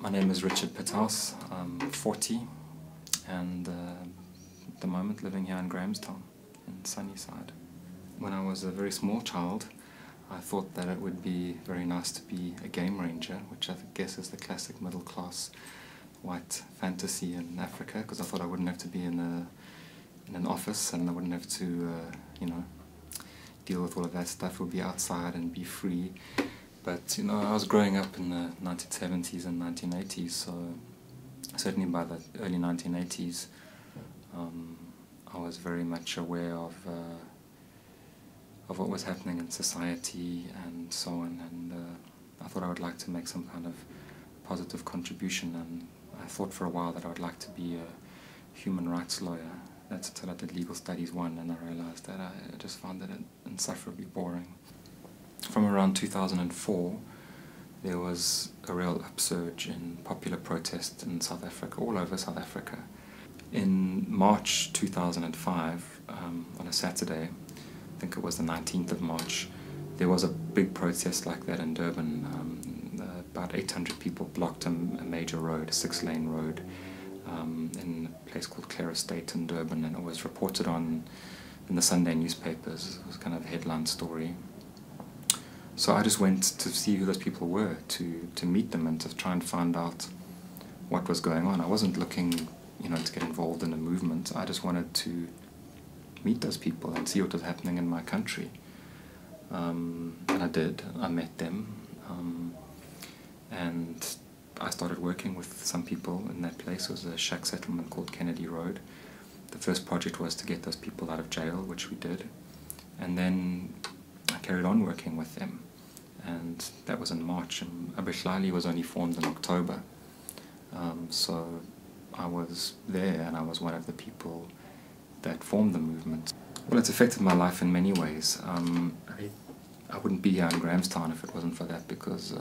My name is Richard Pithouse. I'm 40 and at the moment living here in Grahamstown in Sunnyside. When I was a very small child, I thought that it would be very nice to be a game ranger, which I guess is the classic middle class white fantasy in Africa, because I thought I wouldn't have to be in an office and I wouldn't have to deal with all of that stuff. Would be outside and be free. But I was growing up in the 1970s and 1980s, so certainly by the early 1980s I was very much aware of what was happening in society and so on, and I thought I would like to make some kind of positive contribution, and I thought for a while that I would like to be a human rights lawyer. That's until I did Legal Studies 1 and I realized that I just found it insufferably boring. From around 2004, there was a real upsurge in popular protest in South Africa, all over South Africa. In March 2005, on a Saturday, I think it was the 19th of March, there was a big protest like that in Durban. About 800 people blocked a major road, a 6-lane road, in a place called Clare Estate in Durban, and it was reported on in the Sunday newspapers. It was kind of a headline story. So I just went to see who those people were, to meet them and to try and find out what was going on. I wasn't looking, to get involved in a movement. I just wanted to meet those people and see what was happening in my country. And I did. I met them. And I started working with some people in that place. It was a shack settlement called Kennedy Road. The first project was to get those people out of jail, which we did. And then I carried on working with them, and that was in March, and Abahlali was only formed in October. So I was there and I was one of the people that formed the movement. Well, it's affected my life in many ways. I wouldn't be here in Grahamstown if it wasn't for that, because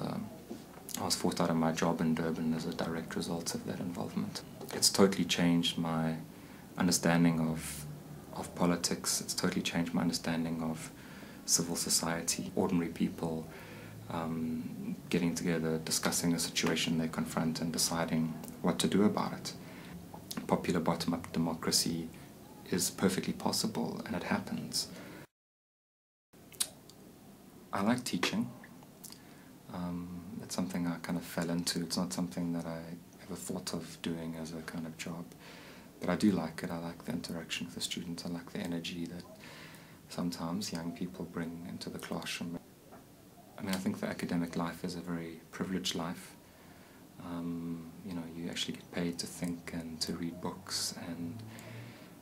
I was forced out of my job in Durban as a direct result of that involvement. It's totally changed my understanding of politics. It's totally changed my understanding of civil society, ordinary people getting together, discussing the situation they confront and deciding what to do about it. Popular bottom-up democracy is perfectly possible, and it happens. I like teaching. It's something I kind of fell into. It's not something that I ever thought of doing as a kind of job, but I do like it. I like the interaction with the students. I like the energy that sometimes young people bring into the classroom. I think the academic life is a very privileged life. You actually get paid to think and to read books and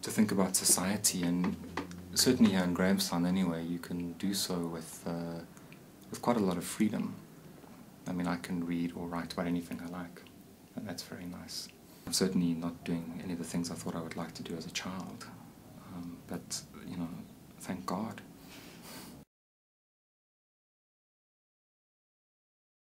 to think about society, and certainly here in Grahamstown anyway, you can do so with quite a lot of freedom. I can read or write about anything I like, and that's very nice. I'm certainly not doing any of the things I thought I would like to do as a child, but thank God.